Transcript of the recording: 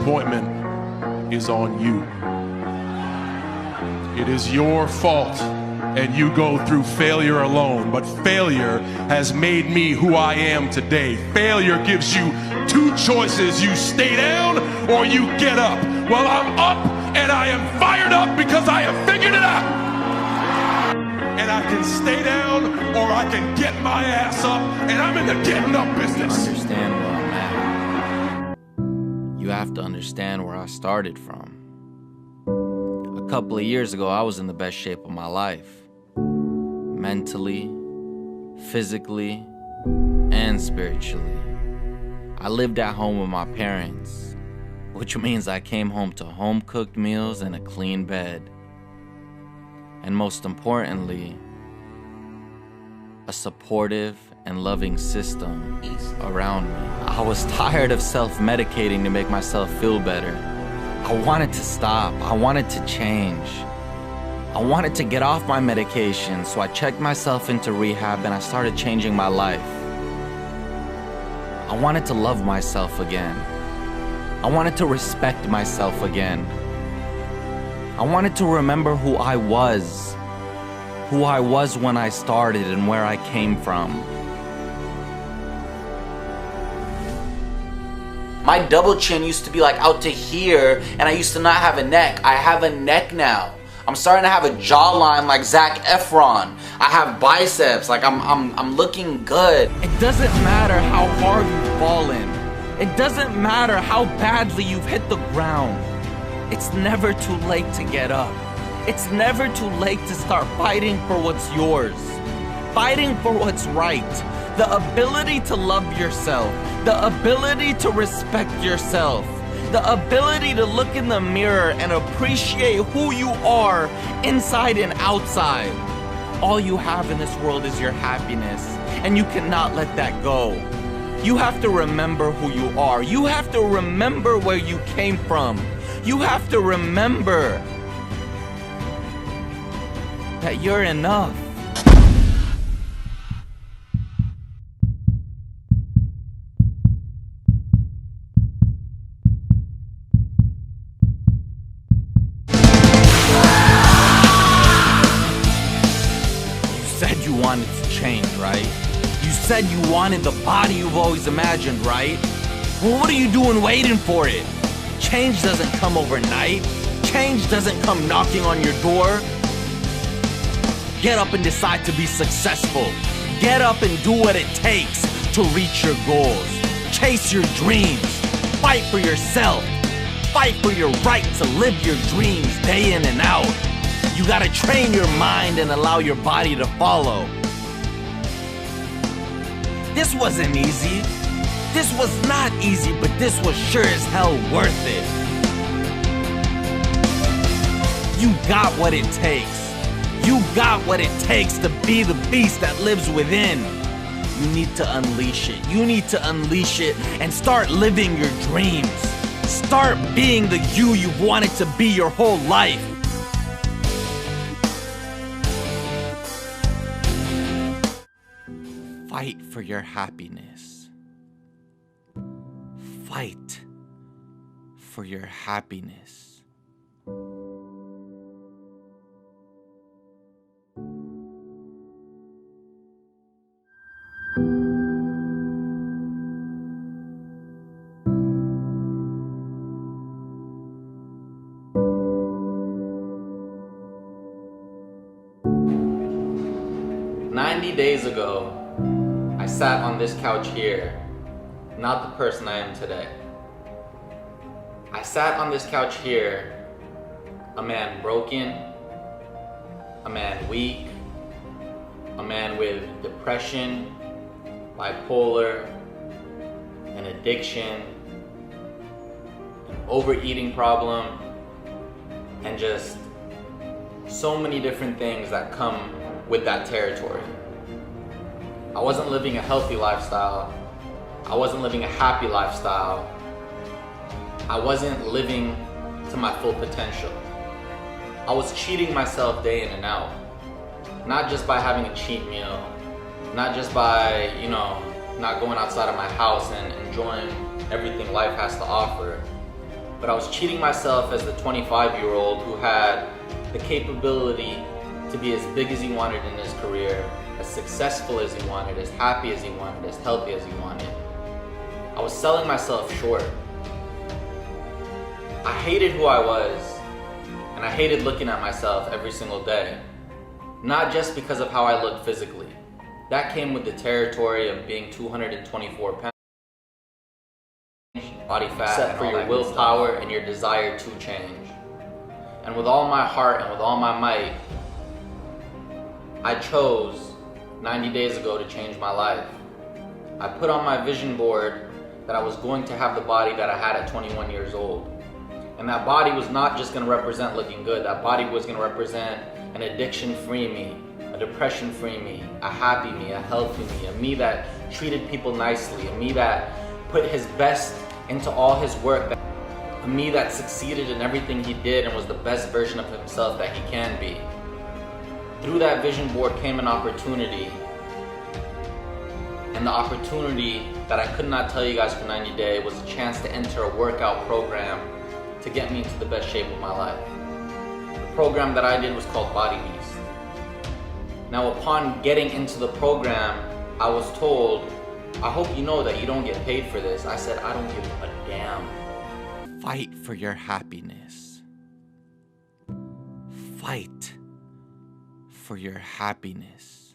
Disappointment is on you. It is your fault, and you go through failure alone. But failure has made me who I am today. Failure gives you two choices. You stay down or you get up. Well, I'm up, and I am fired up because I have figured it out. And I can stay down or I can get my ass up, and I'm in the getting up business. Understand where I'm at. You have to understand where I started from. A couple of years ago, I was in the best shape of my life. Mentally, physically, and spiritually. I lived at home with my parents, which means I came home to home-cooked meals and a clean bed. And most importantly, a supportive and loving system around me. I was tired of self-medicating to make myself feel better. I wanted to stop. I wanted to change. I wanted to get off my medication, so I checked myself into rehab and I started changing my life. I wanted to love myself again. I wanted to respect myself again. I wanted to remember who I was when I started and where I came from. My double chin used to be like out to here, and I used to not have a neck. I have a neck now. I'm starting to have a jawline like Zac Efron. I have biceps, like I'm looking good. It doesn't matter how hard you've fallen. It doesn't matter how badly you've hit the ground. It's never too late to get up. It's never too late to start fighting for what's yours. Fighting for what's right. The ability to love yourself. The ability to respect yourself. The ability to look in the mirror and appreciate who you are inside and outside. All you have in this world is your happiness, and you cannot let that go. You have to remember who you are. You have to remember where you came from. You have to remember that you're enough. You said you wanted to change, right? You said you wanted the body you've always imagined, right? Well, what are you doing waiting for it? Change doesn't come overnight. Change doesn't come knocking on your door. Get up and decide to be successful. Get up and do what it takes to reach your goals. Chase your dreams. Fight for yourself. Fight for your right to live your dreams day in and out. You gotta train your mind and allow your body to follow. This wasn't easy. This was not easy, but this was sure as hell worth it. You got what it takes. You got what it takes to be the beast that lives within. You need to unleash it. You need to unleash it and start living your dreams. Start being the you've wanted to be your whole life. Fight for your happiness. Fight for your happiness. 90 days ago, I sat on this couch here, not the person I am today. I sat on this couch here, a man broken, a man weak, a man with depression, bipolar, an addiction, an overeating problem, and just so many different things that come with that territory. I wasn't living a healthy lifestyle. I wasn't living a happy lifestyle. I wasn't living to my full potential. I was cheating myself day in and out. Not just by having a cheat meal, not just by, not going outside of my house and enjoying everything life has to offer, but I was cheating myself as the 25-year-old who had the capability to be as big as he wanted in his career, as successful as he wanted, as happy as he wanted, as healthy as he wanted. I was selling myself short. I hated who I was, and I hated looking at myself every single day. Not just because of how I looked physically. That came with the territory of being 224 pounds, body fat, except for your willpower and your desire to change. And with all my heart and with all my might, I chose 90 days ago to change my life. I put on my vision board that I was going to have the body that I had at 21 years old. And that body was not just going to represent looking good. That body was going to represent an addiction-free me, a depression-free me, a happy me, a healthy me, a me that treated people nicely, a me that put his best into all his work, a me that succeeded in everything he did and was the best version of himself that he can be. Through that vision board came an opportunity, and the opportunity that I could not tell you guys for 90 days was a chance to enter a workout program to get me into the best shape of my life. The program that I did was called Body Beast. Now, upon getting into the program, I was told, I hope you know that you don't get paid for this. I said, I don't give a damn. Fight for your happiness. Fight for your happiness.